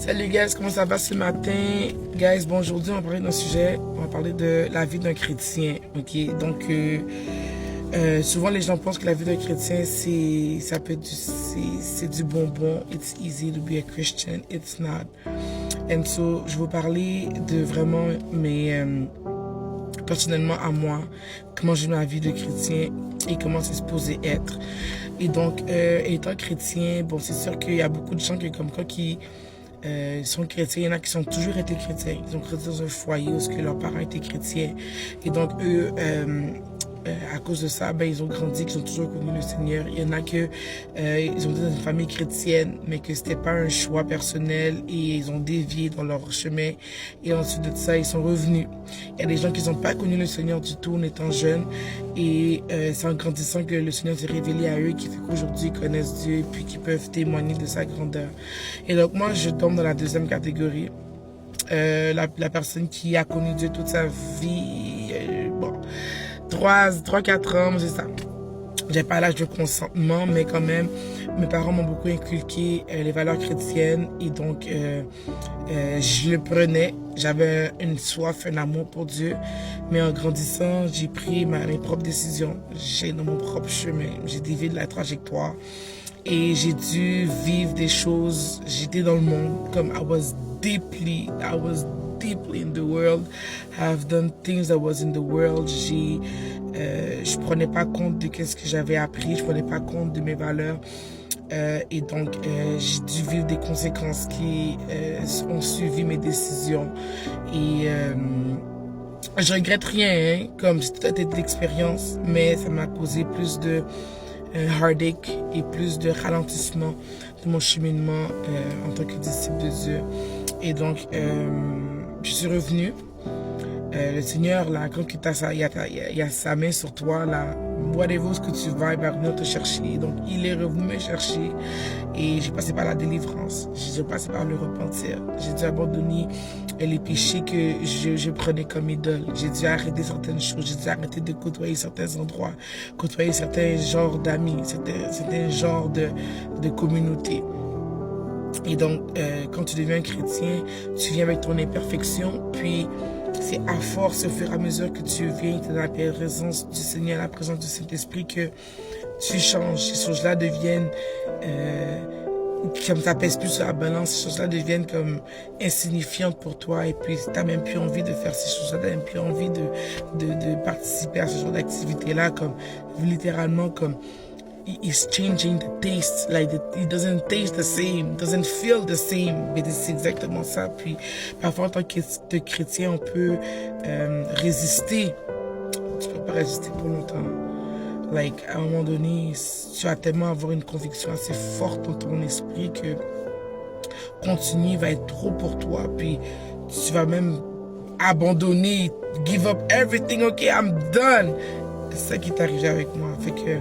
Salut guys, comment ça va ce matin? Guys, bon, aujourd'hui on va parler d'un sujet, on va parler de la vie d'un chrétien, ok? Donc, souvent les gens pensent que la vie d'un chrétien c'est du bonbon, it's easy to be a Christian, it's not. And so, je vais vous parler de vraiment personnellement à moi, comment j'ai ma vie de chrétien et comment c'est supposé être. Et donc, étant chrétien, bon, c'est sûr qu'il y a beaucoup de gens qui sont chrétiens. Il y en a qui sont toujours été chrétiens. Ils ont grandi dans un foyer où leurs parents étaient chrétiens. Et donc, eux, à cause de ça, ben, ils ont grandi, ils ont toujours connu le Seigneur. Il y en a ils ont été dans une famille chrétienne, mais que c'était pas un choix personnel et ils ont dévié dans leur chemin. Et ensuite de ça, ils sont revenus. Il y a des gens qui n'ont pas connu le Seigneur du tout en étant jeunes. Et c'est en grandissant que le Seigneur s'est révélé à eux, qui fait qu'aujourd'hui ils connaissent Dieu et puis qu'ils peuvent témoigner de sa grandeur. Et donc moi, je tombe dans la deuxième catégorie. La personne qui a connu Dieu toute sa vie, 3-4 ans, c'est ça. J'ai pas l'âge de consentement, mais quand même, mes parents m'ont beaucoup inculqué les valeurs chrétiennes et donc je le prenais. J'avais une soif, un amour pour Dieu, mais en grandissant, j'ai pris mes propres décisions. J'ai dans mon propre chemin, j'ai dévié de la trajectoire et j'ai dû vivre des choses. J'étais dans le monde comme I was deeply in the world. I've done things that was in the world. Je prenais pas compte de qu'est-ce que j'avais appris, je prenais pas compte de mes valeurs. Et donc, j'ai dû vivre des conséquences qui ont suivi mes décisions. Et je regrette rien, hein, comme c'était de l'expérience, mais ça m'a causé plus de heartache et plus de ralentissement de mon cheminement en tant que disciple de Dieu. Et donc, je suis revenu. Le Seigneur, là, quand il y a sa main sur toi, là, whatever ce que tu vas, il va venir te chercher. Donc, il est revenu me chercher et j'ai passé par la délivrance. J'ai passé par le repentir. J'ai dû abandonner les péchés que je prenais comme idole. J'ai dû arrêter certaines choses. J'ai dû arrêter de côtoyer certains endroits, côtoyer certains genres d'amis, certains genres de communautés. Et donc, quand tu deviens chrétien, tu viens avec ton imperfection, puis c'est à force, au fur et à mesure que tu viens dans la présence du Seigneur, la présence du Saint-Esprit, que tu changes. Ces choses-là deviennent, comme ça pèse plus sur la balance, ces choses-là deviennent comme insignifiantes pour toi, et puis tu n'as même plus envie de faire ces choses-là, tu n'as même plus envie de participer à ce genre d'activité-là, comme littéralement comme is changing the taste, like it doesn't taste the same, doesn't feel the same, mais c'est exactement ça. Puis parfois en tant que chrétien, on peut résister. Tu peux pas résister pour longtemps. Like à un moment donné, tu vas tellement avoir une conviction assez forte dans ton esprit que continuer va être trop pour toi. Puis tu vas même abandonner, give up everything. Ok, I'm done. C'est ça qui est arrivé avec moi. Fait que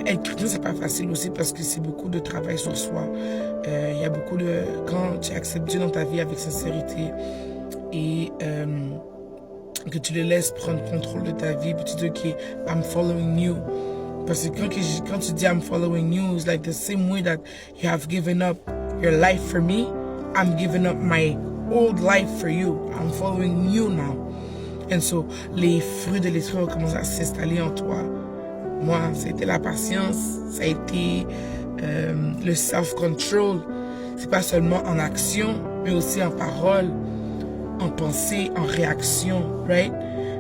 être chrétien, c'est pas facile aussi parce que c'est beaucoup de travail sur soi. Il y a beaucoup de... Quand tu acceptes Dieu dans ta vie avec sincérité et que tu le laisses prendre contrôle de ta vie, puis tu dis, OK, I'm following you. Parce que quand tu dis I'm following you, it's like the same way that you have given up your life for me, I'm giving up my old life for you. I'm following you now. And so, les fruits de l'esprit vont commencer à s'installer en toi. Moi, ça a été la patience, ça a été le self-control. C'est pas seulement en action, mais aussi en parole, en pensée, en réaction, right?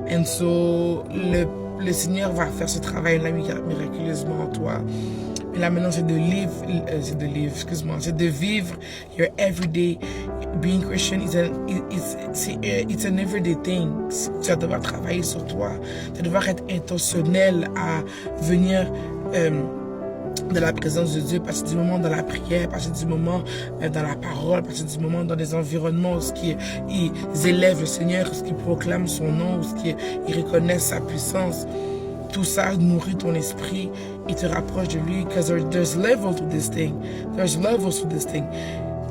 And so, le Seigneur va faire ce travail-là miraculeusement en toi. Et là maintenant, c'est de vivre your everyday. Being Christian it's an everyday thing. Tu vas devoir travailler sur toi. Tu vas devoir être intentionnel à venir dans la présence de Dieu, à partir du moment dans la prière, à partir du moment dans la parole, à partir du moment dans des environnements où ils élèvent le Seigneur, où ils proclament son nom, où ils reconnaissent sa puissance. Tout ça nourrit ton esprit et te rapproche de lui. Because there's levels to this thing. There's levels to this thing.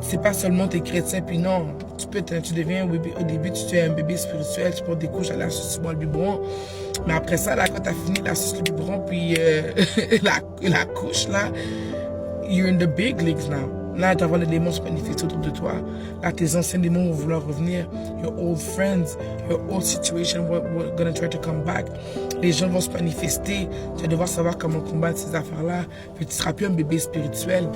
C'est pas seulement t'es chrétien, puis non, tu deviens un bébé. Au début, tu es un bébé spirituel, tu portes des couches à la suce, le biberon. Mais après ça, là, quand t'as fini la suce, le biberon, puis la couche, là, you're in the big leagues now. Là, tu vas voir les démons se manifester autour de toi. Là, tes anciens démons vont vouloir revenir. Your old friends, your old situation we're gonna try to come back. Les gens vont se manifester. Tu vas devoir savoir comment combattre ces affaires-là. Tu ne seras plus un bébé spirituel.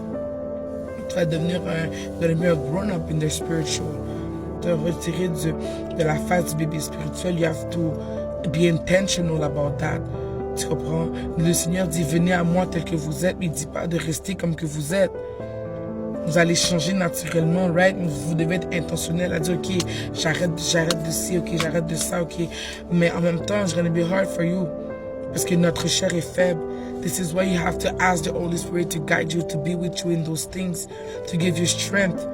Tu vas devenir un grown-up in the spiritual. Te retirer de la phase du bébé spirituel. You have to be intentional about that. Tu comprends? Le Seigneur dit, venez à moi tel que vous êtes. Il ne dit pas de rester comme que vous êtes. Vous allez changer naturellement, right? Vous devez être intentionnel à dire, ok, j'arrête de ci, ok, j'arrête de ça, ok. Mais en même temps, it's gonna be hard for you. Parce que notre chair est faible. This is why you have to ask the Holy Spirit to guide you, to be with you in those things, to give you strength,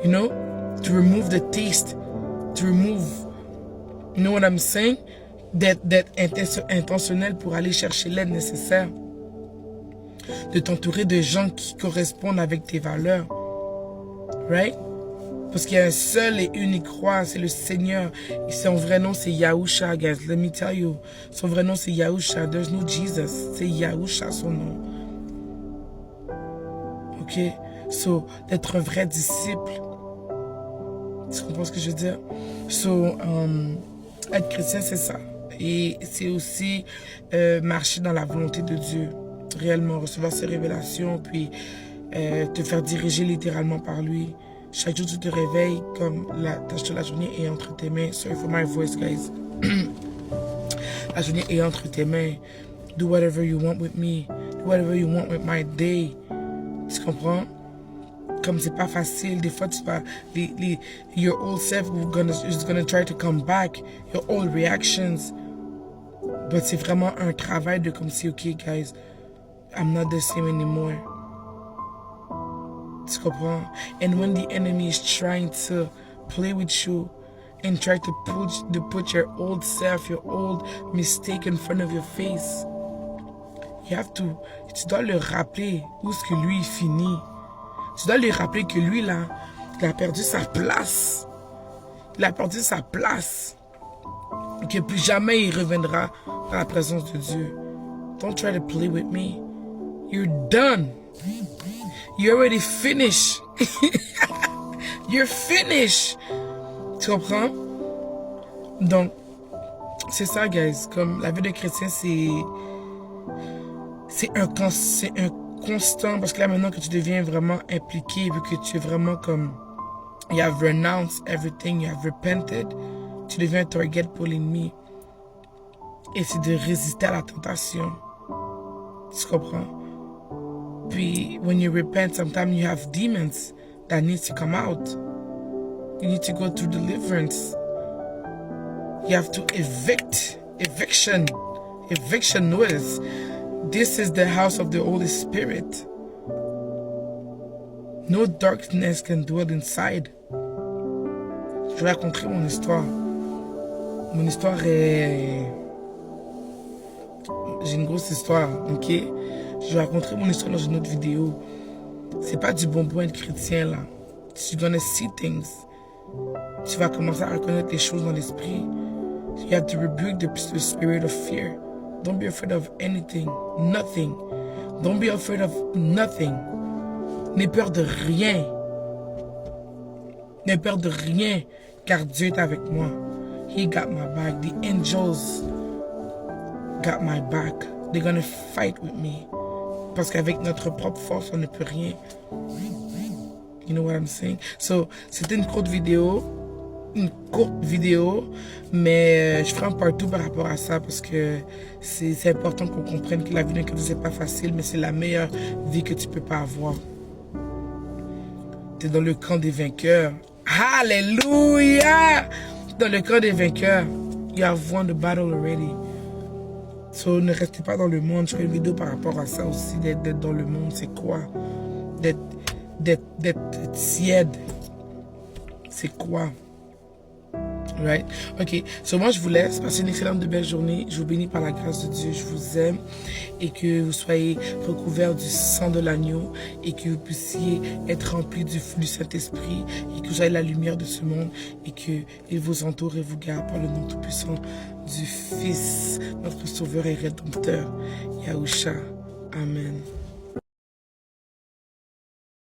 you know? To remove the taste, to remove, you know what I'm saying? D'être intentionnel pour aller chercher l'aide nécessaire. De t'entourer de gens qui correspondent avec tes valeurs. Right? Parce qu'il y a un seul et unique roi, c'est le Seigneur. Et son vrai nom, c'est Yahusha, guys. Let me tell you. Son vrai nom, c'est Yahusha. There's no Jesus. C'est Yahusha, son nom. Ok? So, d'être un vrai disciple. Tu comprends ce que je veux dire? So, être chrétien, c'est ça. Et c'est aussi marcher dans la volonté de Dieu. Réellement recevoir ses révélations, puis te faire diriger littéralement par lui. Chaque jour, tu te réveilles comme la tâche de la journée est entre tes mains. Sorry for my voice, guys. La journée est entre tes mains. Do whatever you want with me. Do whatever you want with my day. Tu comprends? Comme c'est pas facile, des fois, tu vas, your old self is gonna try to come back. Your old reactions. But c'est vraiment un travail de comme si, ok, guys, I'm not the same anymore. Tu comprends? And when the enemy is trying to play with you and try to put your old self, your old mistake in front of your face, tu dois le rappeler où est-ce que lui finit. Tu dois lui rappeler que lui, là, il a perdu sa place. Il a perdu sa place. Et que plus jamais il reviendra dans la présence de Dieu. Don't try to play with me. You're done. You're already finished. You're finished. Tu comprends? Donc, c'est ça, guys. Comme la vie de chrétien, c'est un constant. Parce que là, maintenant que tu deviens vraiment impliqué, vu que tu es vraiment comme, you have renounced everything, you have repented, tu deviens un target pour l'ennemi. Et c'est de résister à la tentation. Tu comprends? Puis, when you repent, sometimes you have demons that need to come out. You need to go through deliverance. You have to eviction notice. This is the house of the Holy Spirit. No darkness can dwell inside. Je vais raconter mon histoire. Mon histoire est... J'ai une grosse histoire, ok? Je vais raconter mon histoire dans une autre vidéo. C'est pas du bonbon être chrétien, là. You're gonna see things. Tu vas commencer à reconnaître les choses dans l'esprit. You have to rebuke the spirit of fear. Don't be afraid of anything, nothing. Don't be afraid of nothing. N'aie peur de rien. N'aie peur de rien, car Dieu est avec moi. He got my back. The angels got my back. They're gonna fight with me. Parce qu'avec notre propre force, on ne peut rien. You know what I'm saying? So, c'était une courte vidéo, mais je ferai un partout par rapport à ça parce que c'est important qu'on comprenne que la vie d'un chrétien, c'est pas facile, mais c'est la meilleure vie que tu peux pas avoir. T'es dans le camp des vainqueurs. Alléluia! Dans le camp des vainqueurs. You have won the battle already. So, ne restez pas dans le monde. Je ferai une vidéo par rapport à ça aussi, d'être dans le monde. C'est quoi? D'être tiède. C'est quoi? Right? Ok. So, moi, je vous laisse. Passez une excellente de belle journée. Je vous bénis par la grâce de Dieu. Je vous aime. Et que vous soyez recouverts du sang de l'agneau. Et que vous puissiez être remplis du Saint-Esprit. Et que vous ayez la lumière de ce monde. Et qu'il vous entoure et vous garde par le nom tout-puissant du Fils, notre Sauveur et Rédempteur, Yahusha. Amen.